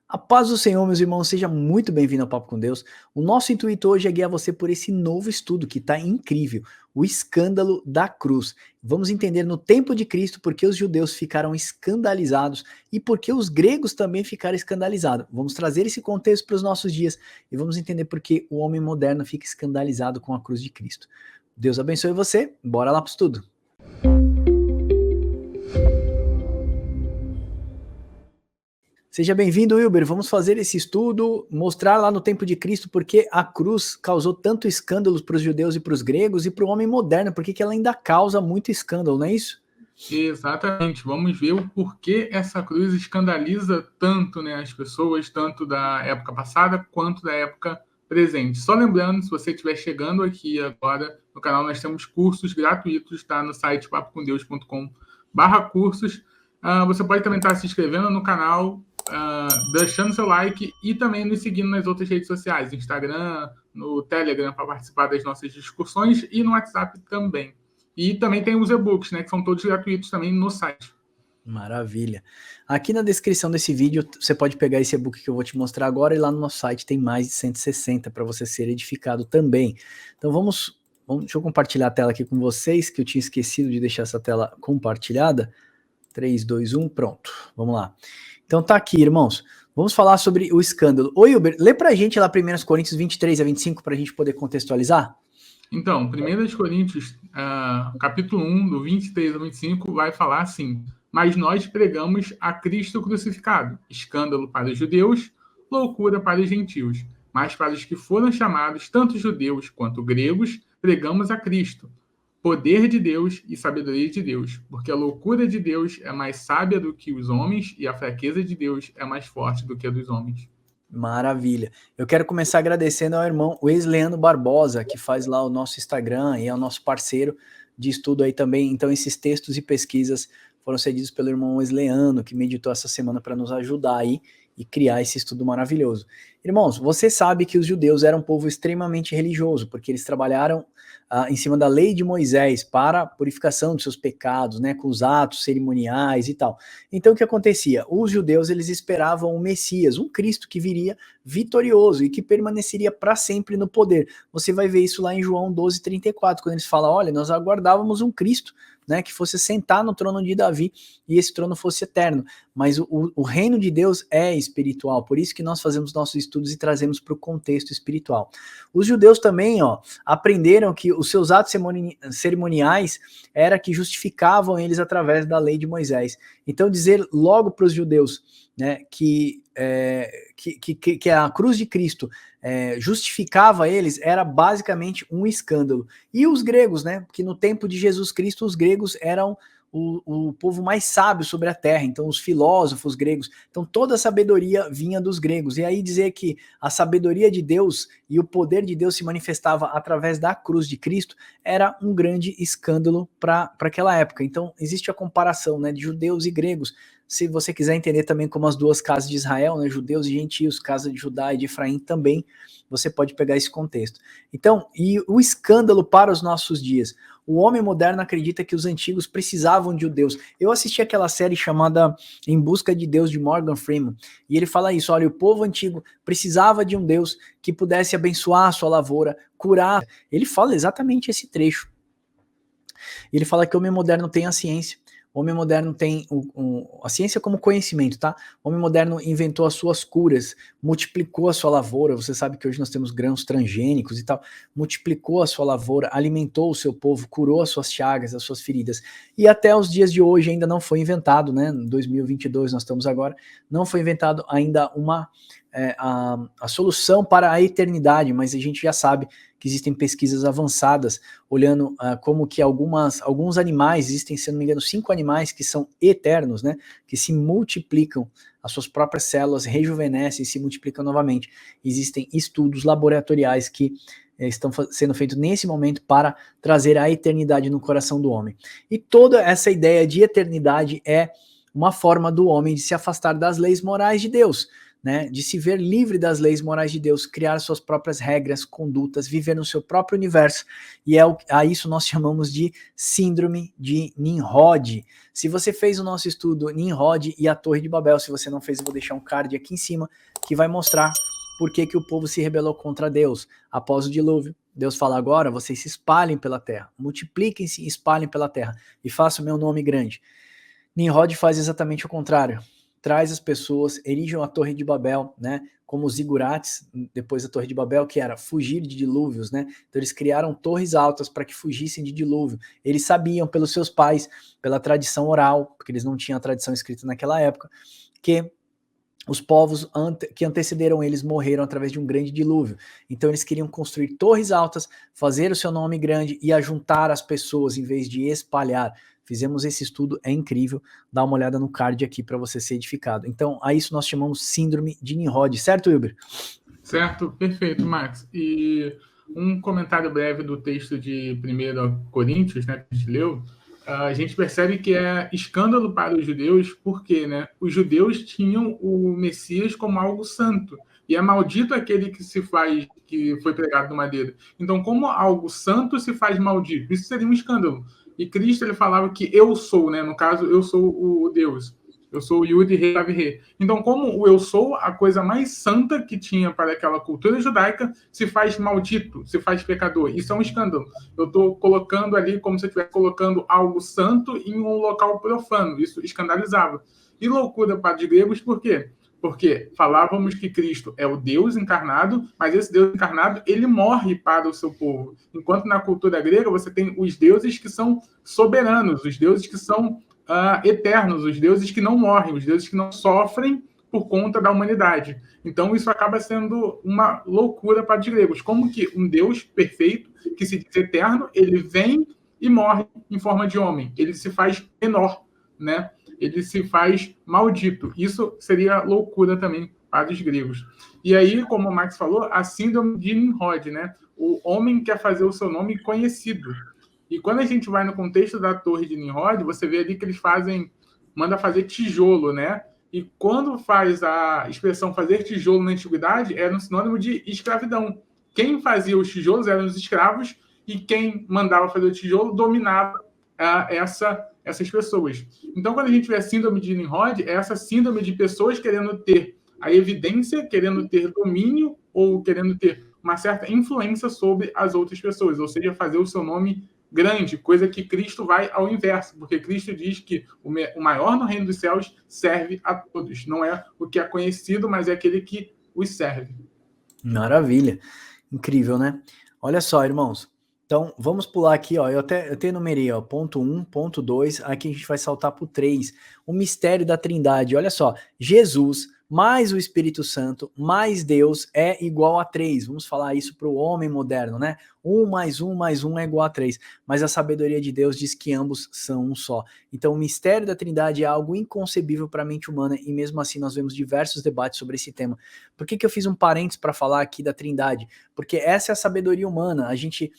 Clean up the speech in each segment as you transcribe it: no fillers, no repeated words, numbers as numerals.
A paz do Senhor, meus irmãos, seja muito bem-vindo ao Papo com Deus. O nosso intuito hoje é guiar você por esse novo estudo que está incrível, o escândalo da cruz. Vamos entender no tempo de Cristo por que os judeus ficaram escandalizados e por que os gregos também ficaram escandalizados. Vamos trazer esse contexto para os nossos dias e vamos entender por que o homem moderno fica escandalizado com a cruz de Cristo. Deus abençoe você, bora lá para o estudo. Seja bem-vindo, Wilber. Vamos fazer esse estudo, mostrar lá no tempo de Cristo porque a cruz causou tanto escândalo para os judeus e para os gregos e para o homem moderno, porque ela ainda causa muito escândalo, não é isso? Exatamente. Vamos ver o porquê essa cruz escandaliza tanto, né, as pessoas, tanto da época passada quanto da época presente. Só lembrando, se você estiver chegando aqui agora no canal, nós temos cursos gratuitos, tá? No site papocomdeus.com/cursos. Você pode também estar se inscrevendo no canal, deixando seu like e também nos seguindo nas outras redes sociais, Instagram, no Telegram, para participar das nossas discussões e no WhatsApp também. E também tem os e-books, né, que são todos gratuitos também no site. Maravilha. Aqui na descrição desse vídeo você pode pegar esse e-book que eu vou te mostrar agora e lá no nosso site tem mais de 160 para você ser edificado também. Então deixa eu compartilhar a tela aqui com vocês, que eu tinha esquecido de deixar essa tela compartilhada. 3, 2, 1, pronto. Vamos lá. Então tá aqui, irmãos. Vamos falar sobre o escândalo. Ô, Hilber, lê pra gente lá 1 Coríntios 23 a 25 para a gente poder contextualizar? Então, 1 Coríntios, capítulo 1, do 23 ao 25, vai falar assim: mas nós pregamos a Cristo crucificado, escândalo para os judeus, loucura para os gentios. Mas para os que foram chamados, tanto judeus quanto gregos, pregamos a Cristo, poder de Deus e sabedoria de Deus, porque a loucura de Deus é mais sábia do que os homens e a fraqueza de Deus é mais forte do que a dos homens. Maravilha. Eu quero começar agradecendo ao irmão Wesleyano Barbosa, que faz lá o nosso Instagram e é o nosso parceiro de estudo aí também. Então, esses textos e pesquisas foram cedidos pelo irmão Wesleyano, que meditou essa semana para nos ajudar aí e criar esse estudo maravilhoso. Irmãos, você sabe que os judeus eram um povo extremamente religioso, porque eles trabalharam em cima da lei de Moisés para a purificação dos seus pecados, né, com os atos cerimoniais e tal. Então o que acontecia? Os judeus eles esperavam o Messias, um Cristo que viria vitorioso e que permaneceria para sempre no poder. Você vai ver isso lá em João 12:34, quando eles falam, olha, nós aguardávamos um Cristo, né, que fosse sentar no trono de Davi e esse trono fosse eterno. Mas o reino de Deus é espiritual, por isso que nós fazemos nossos estudos e trazemos para o contexto espiritual. Os judeus também, aprenderam que os seus atos cerimoniais era que justificavam eles através da lei de Moisés. Então dizer logo para os judeus, né, que a cruz de Cristo justificava eles era basicamente um escândalo. E os gregos, né, que no tempo de Jesus Cristo os gregos eram o povo mais sábio sobre a terra, então os filósofos gregos, então toda a sabedoria vinha dos gregos, e aí dizer que a sabedoria de Deus e o poder de Deus se manifestava através da cruz de Cristo era um grande escândalo para aquela época. Então existe a comparação, né, de judeus e gregos. Se você quiser entender também como as duas casas de Israel, né, judeus e gentios, casa de Judá e de Efraim também, você pode pegar esse contexto. Então, e o escândalo para os nossos dias. O homem moderno acredita que os antigos precisavam de Deus. Eu assisti aquela série chamada Em Busca de Deus, de Morgan Freeman, e ele fala isso, olha, o povo antigo precisava de um Deus que pudesse abençoar a sua lavoura, curar. Ele fala exatamente esse trecho. Ele fala que o homem moderno tem a ciência. O homem moderno tem a ciência como conhecimento, tá? O homem moderno inventou as suas curas, multiplicou a sua lavoura. Você sabe que hoje nós temos grãos transgênicos e tal. Multiplicou a sua lavoura, alimentou o seu povo, curou as suas chagas, as suas feridas. E até os dias de hoje ainda não foi inventado, né? Em 2022 nós estamos agora, não foi inventado ainda a solução para a eternidade, mas a gente já sabe que existem pesquisas avançadas olhando como que alguns animais, existem, se não me engano, 5 animais que são eternos, né, que se multiplicam, as suas próprias células rejuvenescem e se multiplicam novamente. Existem estudos laboratoriais que estão sendo feitos nesse momento para trazer a eternidade no coração do homem. E toda essa ideia de eternidade é uma forma do homem de se afastar das leis morais de Deus, né, de se ver livre das leis morais de Deus, criar suas próprias regras, condutas, viver no seu próprio universo, e a isso nós chamamos de síndrome de Nimrod. Se você fez o nosso estudo Nimrod e a Torre de Babel, se você não fez, eu vou deixar um card aqui em cima, que vai mostrar por que o povo se rebelou contra Deus após o dilúvio. Deus fala agora, vocês se espalhem pela terra, multipliquem-se e espalhem pela terra, e façam o meu nome grande. Nimrod faz exatamente o contrário, traz as pessoas, erigem a Torre de Babel, né, como os zigurates, depois da Torre de Babel, que era fugir de dilúvios, né, então eles criaram torres altas para que fugissem de dilúvio. Eles sabiam pelos seus pais, pela tradição oral, porque eles não tinham a tradição escrita naquela época, que os povos que antecederam eles morreram através de um grande dilúvio. Então eles queriam construir torres altas, fazer o seu nome grande e ajuntar as pessoas em vez de espalhar. Fizemos esse estudo, é incrível. Dá uma olhada no card aqui para você ser edificado. Então, a isso nós chamamos síndrome de Nimrod, certo, Wilber? Certo, perfeito, Max. E um comentário breve do texto de 1 Coríntios, né, que a gente leu, a gente percebe que é escândalo para os judeus, porque, né, os judeus tinham o Messias como algo santo, e é maldito aquele que foi pregado no madeiro. Então, como algo santo se faz maldito? Isso seria um escândalo. E Cristo, ele falava que eu sou, né, no caso, eu sou o Deus. Eu sou o Yud Rei Vav Rei. Então, como o eu sou, a coisa mais santa que tinha para aquela cultura judaica, se faz maldito, se faz pecador. Isso é um escândalo. Eu estou colocando ali como se eu estivesse colocando algo santo em um local profano. Isso escandalizava. E loucura para os gregos, por quê? Porque falávamos que Cristo é o Deus encarnado, mas esse Deus encarnado, ele morre para o seu povo. Enquanto na cultura grega você tem os deuses que são soberanos, os deuses que são eternos, os deuses que não morrem, os deuses que não sofrem por conta da humanidade. Então isso acaba sendo uma loucura para os gregos. Como que um Deus perfeito, que se diz eterno, ele vem e morre em forma de homem. Ele se faz menor, né? Ele se faz maldito. Isso seria loucura também para os gregos. E aí, como o Max falou, a síndrome de Nimrod, né? O homem quer fazer o seu nome conhecido. E quando a gente vai no contexto da Torre de Nimrod, você vê ali que eles manda fazer tijolo, né? E quando faz a expressão fazer tijolo na antiguidade, era um sinônimo de escravidão. Quem fazia os tijolos eram os escravos e quem mandava fazer o tijolo dominava essas pessoas. Então, quando a gente vê a síndrome de Nimrod, é essa síndrome de pessoas querendo ter a evidência, querendo ter domínio ou querendo ter uma certa influência sobre as outras pessoas, ou seja, fazer o seu nome grande, coisa que Cristo vai ao inverso, porque Cristo diz que o maior no reino dos céus serve a todos. Não é o que é conhecido, mas é aquele que os serve. Maravilha. Incrível, né? Olha só, irmãos. Então, vamos pular aqui, ó. Eu até numerei, ó, ponto 1, ponto 2, aqui a gente vai saltar para o 3. O mistério da Trindade. Olha só, Jesus mais o Espírito Santo, mais Deus é igual a 3. Vamos falar isso para o homem moderno, né? 1 mais 1 mais 1 é igual a 3. Mas a sabedoria de Deus diz que ambos são um só. Então o mistério da Trindade é algo inconcebível para a mente humana e mesmo assim nós vemos diversos debates sobre esse tema. Por que eu fiz um parênteses para falar aqui da Trindade? Porque essa é a sabedoria humana. A gente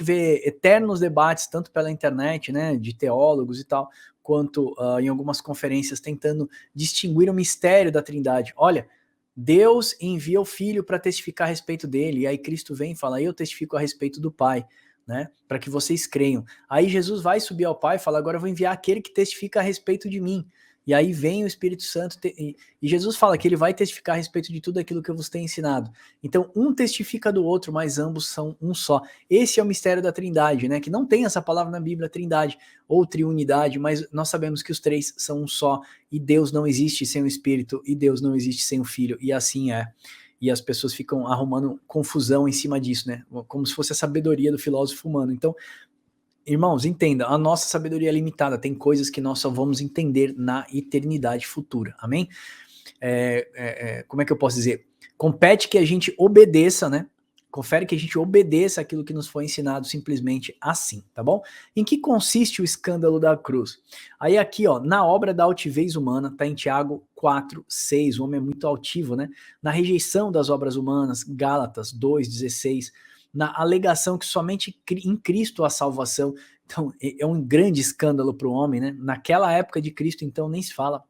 vê eternos debates, tanto pela internet, né, de teólogos e tal, quanto em algumas conferências tentando distinguir o mistério da Trindade. Olha, Deus envia o Filho para testificar a respeito dele, e aí Cristo vem e fala, eu testifico a respeito do Pai, né, para que vocês creiam. Aí Jesus vai subir ao Pai e fala, agora eu vou enviar aquele que testifica a respeito de mim. E aí vem o Espírito Santo, e Jesus fala que ele vai testificar a respeito de tudo aquilo que eu vos tenho ensinado. Então, um testifica do outro, mas ambos são um só. Esse é o mistério da Trindade, né? Que não tem essa palavra na Bíblia, Trindade, ou triunidade, mas nós sabemos que os três são um só, e Deus não existe sem o Espírito, e Deus não existe sem o Filho, e assim é. E as pessoas ficam arrumando confusão em cima disso, né? Como se fosse a sabedoria do filósofo humano. Então, irmãos, entenda, a nossa sabedoria é limitada, tem coisas que nós só vamos entender na eternidade futura, amém? Como é que eu posso dizer? Compete que a gente obedeça, né? Confere que a gente obedeça aquilo que nos foi ensinado simplesmente assim, tá bom? Em que consiste o escândalo da cruz? Aí aqui, ó, na obra da altivez humana, tá em Tiago 4:6, o homem é muito altivo, né? Na rejeição das obras humanas, Gálatas 2:16, na alegação que somente em Cristo há salvação. Então, é um grande escândalo para o homem, né? Naquela época de Cristo, então, nem se fala,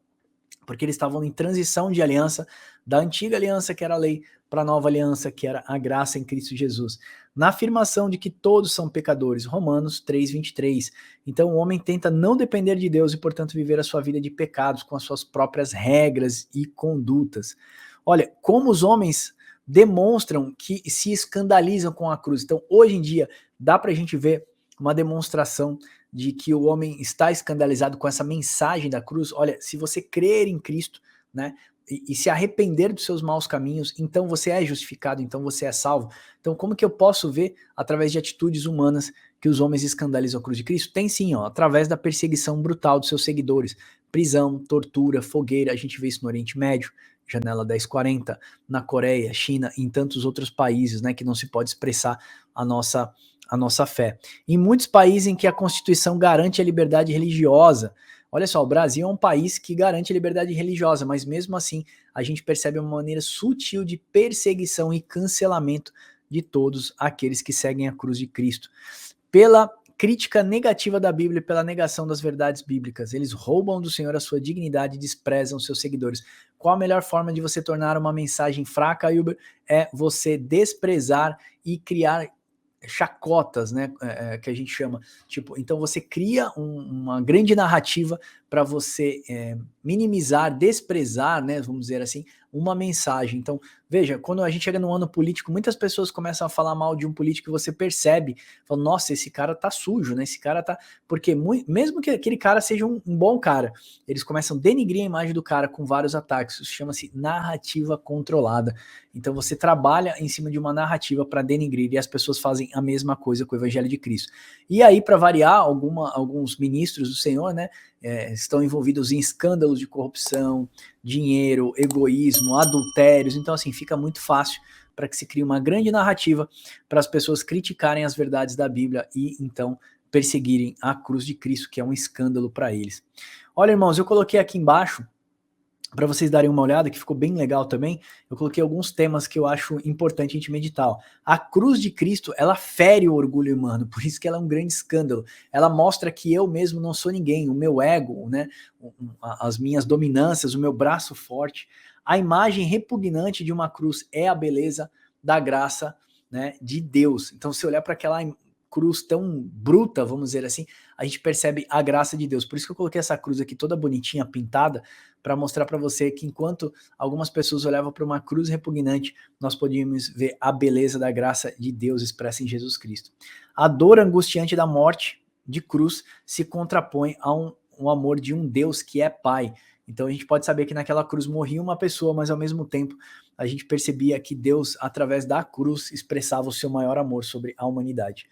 porque eles estavam em transição de aliança, da antiga aliança, que era a lei, para a nova aliança, que era a graça em Cristo Jesus. Na afirmação de que todos são pecadores, Romanos 3:23. Então o homem tenta não depender de Deus e, portanto, viver a sua vida de pecados com as suas próprias regras e condutas. Olha, como os homens demonstram que se escandalizam com a cruz. Então, hoje em dia, dá para a gente ver uma demonstração de que o homem está escandalizado com essa mensagem da cruz. Olha, se você crer em Cristo, né, e se arrepender dos seus maus caminhos, então você é justificado, então você é salvo. Então, como que eu posso ver, através de atitudes humanas, que os homens escandalizam a cruz de Cristo? Tem sim, ó, através da perseguição brutal dos seus seguidores. Prisão, tortura, fogueira, a gente vê isso no Oriente Médio, Janela 1040, na Coreia, China e em tantos outros países, né, que não se pode expressar a nossa fé. Em muitos países em que a Constituição garante a liberdade religiosa, olha só, o Brasil é um país que garante a liberdade religiosa, mas mesmo assim a gente percebe uma maneira sutil de perseguição e cancelamento de todos aqueles que seguem a cruz de Cristo. Pela crítica negativa da Bíblia e pela negação das verdades bíblicas, eles roubam do Senhor a sua dignidade e desprezam seus seguidores. Qual a melhor forma de você tornar uma mensagem fraca, Wilber? É você desprezar e criar chacotas, né, que a gente chama, tipo, então você cria uma grande narrativa para você minimizar, desprezar, né, vamos dizer assim, uma mensagem. Então, veja, quando a gente chega no ano político, muitas pessoas começam a falar mal de um político e você percebe, fala, nossa, esse cara tá sujo, né, esse cara tá... Porque mesmo que aquele cara seja um bom cara, eles começam a denigrir a imagem do cara com vários ataques, isso chama-se narrativa controlada. Então você trabalha em cima de uma narrativa para denigrir e as pessoas fazem a mesma coisa com o Evangelho de Cristo. E aí, para variar, alguns ministros do Senhor, né, estão envolvidos em escândalos de corrupção, dinheiro, egoísmo, adultérios. Então, assim, fica muito fácil para que se crie uma grande narrativa para as pessoas criticarem as verdades da Bíblia e, então, perseguirem a cruz de Cristo, que é um escândalo para eles. Olha, irmãos, eu coloquei aqui embaixo, para vocês darem uma olhada, que ficou bem legal também, eu coloquei alguns temas que eu acho importante a gente meditar. Ó. A cruz de Cristo, ela fere o orgulho humano, por isso que ela é um grande escândalo. Ela mostra que eu mesmo não sou ninguém, o meu ego, né, as minhas dominâncias, o meu braço forte. A imagem repugnante de uma cruz é a beleza da graça, né, de Deus. Então, se olhar para aquela cruz tão bruta, vamos dizer assim, a gente percebe a graça de Deus. Por isso que eu coloquei essa cruz aqui toda bonitinha, pintada, para mostrar para você que enquanto algumas pessoas olhavam para uma cruz repugnante, nós podíamos ver a beleza da graça de Deus expressa em Jesus Cristo. A dor angustiante da morte de cruz se contrapõe a um amor de um Deus que é Pai. Então a gente pode saber que naquela cruz morria uma pessoa, mas ao mesmo tempo a gente percebia que Deus, através da cruz, expressava o seu maior amor sobre a humanidade.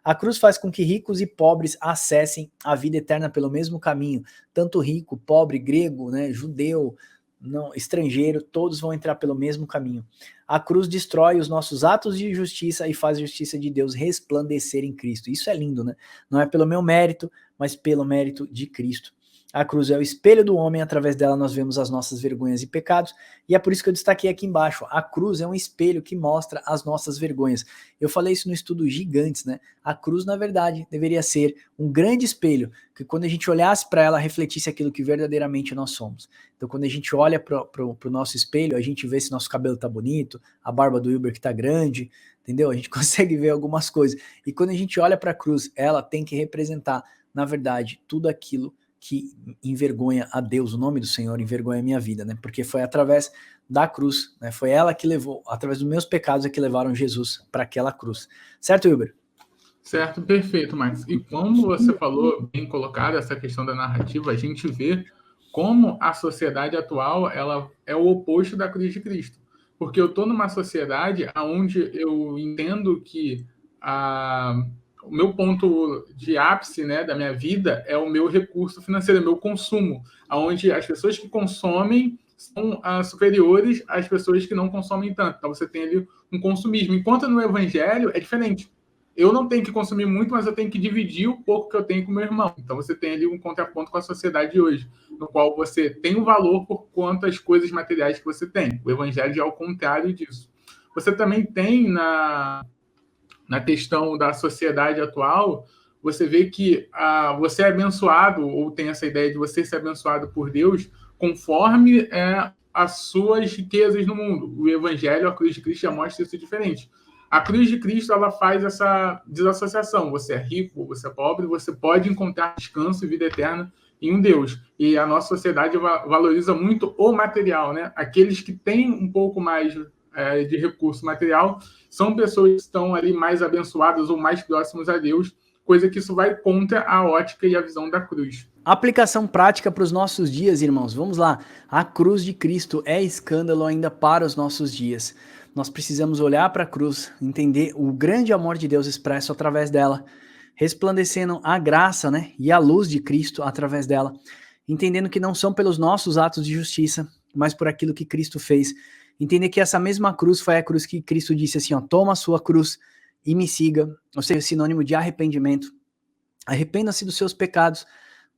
A cruz faz com que ricos e pobres acessem a vida eterna pelo mesmo caminho. Tanto rico, pobre, grego, né, judeu, não, estrangeiro, todos vão entrar pelo mesmo caminho. A cruz destrói os nossos atos de justiça e faz a justiça de Deus resplandecer em Cristo. Isso é lindo, né? Não é pelo meu mérito, mas pelo mérito de Cristo. A cruz é o espelho do homem, através dela nós vemos as nossas vergonhas e pecados, e é por isso que eu destaquei aqui embaixo, a cruz é um espelho que mostra as nossas vergonhas. Eu falei isso no estudo Gigantes, né? A cruz, na verdade, deveria ser um grande espelho, que quando a gente olhasse para ela, refletisse aquilo que verdadeiramente nós somos. Então, quando a gente olha para o nosso espelho, a gente vê se nosso cabelo tá bonito, a barba do Wilber que tá grande, entendeu? A gente consegue ver algumas coisas. E quando a gente olha para a cruz, ela tem que representar, na verdade, tudo aquilo que envergonha a Deus, o nome do Senhor envergonha a minha vida, né? Porque foi através da cruz, né? Foi ela que levou, através dos meus pecados, é que levaram Jesus para aquela cruz. Certo, Wilber? Certo, perfeito, Max. E como você falou, bem colocado, essa questão da narrativa, a gente vê como a sociedade atual ela é o oposto da cruz de Cristo. Porque eu estou numa sociedade onde eu entendo que o meu ponto de ápice, né, da minha vida é o meu recurso financeiro, é o meu consumo, onde as pessoas que consomem são superiores às pessoas que não consomem tanto. Então você tem ali um consumismo. Enquanto no Evangelho é diferente. Eu não tenho que consumir muito, mas eu tenho que dividir o pouco que eu tenho com o meu irmão. Então você tem ali um contraponto com a sociedade de hoje, no qual você tem um valor por quantas coisas materiais que você tem. O Evangelho é ao contrário disso. Você também tem na questão da sociedade atual, você vê que você é abençoado, ou tem essa ideia de você ser abençoado por Deus, conforme as suas riquezas no mundo. O evangelho, a cruz de Cristo, já mostra isso diferente. A cruz de Cristo, ela faz essa desassociação. Você é rico, você é pobre, você pode encontrar descanso e vida eterna em um Deus. E a nossa sociedade valoriza muito o material, né? Aqueles que têm um pouco mais de recurso material são pessoas que estão ali mais abençoadas ou mais próximas a Deus, coisa que isso vai contra a ótica e a visão da cruz. Aplicação prática para os nossos dias, irmãos. Vamos lá. A cruz de Cristo é escândalo ainda para os nossos dias. Nós precisamos olhar para a cruz, entender o grande amor de Deus expresso através dela, resplandecendo a graça, né, e a luz de Cristo através dela, entendendo que não são pelos nossos atos de justiça, mas por aquilo que Cristo fez. Entender que essa mesma cruz foi a cruz que Cristo disse assim, ó, toma a sua cruz e me siga, ou seja, sinônimo de arrependimento. Arrependa-se dos seus pecados,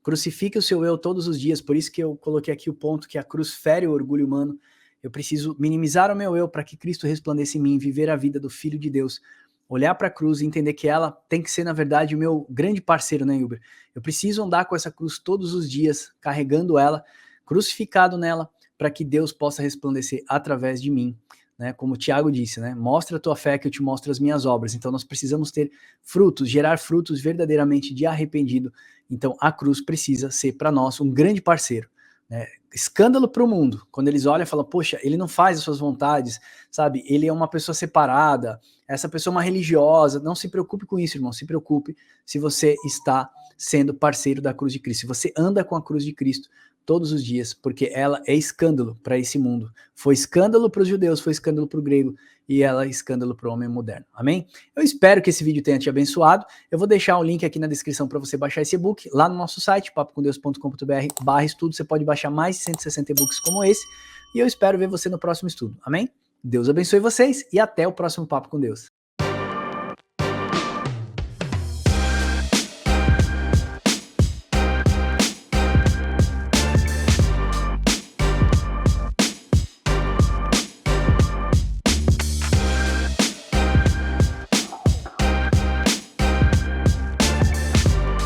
crucifique o seu eu todos os dias, por isso que eu coloquei aqui o ponto que a cruz fere o orgulho humano. Eu preciso minimizar o meu eu para que Cristo resplandeça em mim, viver a vida do Filho de Deus, olhar para a cruz e entender que ela tem que ser, na verdade, o meu grande parceiro, né, Hilber? Eu preciso andar com essa cruz todos os dias, carregando ela, crucificado nela, para que Deus possa resplandecer através de mim, né? Como o Tiago disse, né? Mostra a tua fé que eu te mostro as minhas obras. Então nós precisamos ter frutos, gerar frutos verdadeiramente de arrependido. Então a cruz precisa ser para nós um grande parceiro, né? Escândalo para o mundo, quando eles olham e falam, poxa, ele não faz as suas vontades, sabe? Ele é uma pessoa separada, essa pessoa é uma religiosa. Não se preocupe com isso, irmão, se preocupe se você está sendo parceiro da cruz de Cristo, se você anda com a cruz de Cristo todos os dias, porque ela é escândalo para esse mundo. Foi escândalo para os judeus, foi escândalo para o grego, e ela é escândalo para o homem moderno. Amém? Eu espero que esse vídeo tenha te abençoado. Eu vou deixar o link aqui na descrição para você baixar esse e-book, lá no nosso site, papocomdeus.com.br/estudo. Você pode baixar mais de 160 e-books como esse, e eu espero ver você no próximo estudo. Amém? Deus abençoe vocês, e até o próximo Papo com Deus.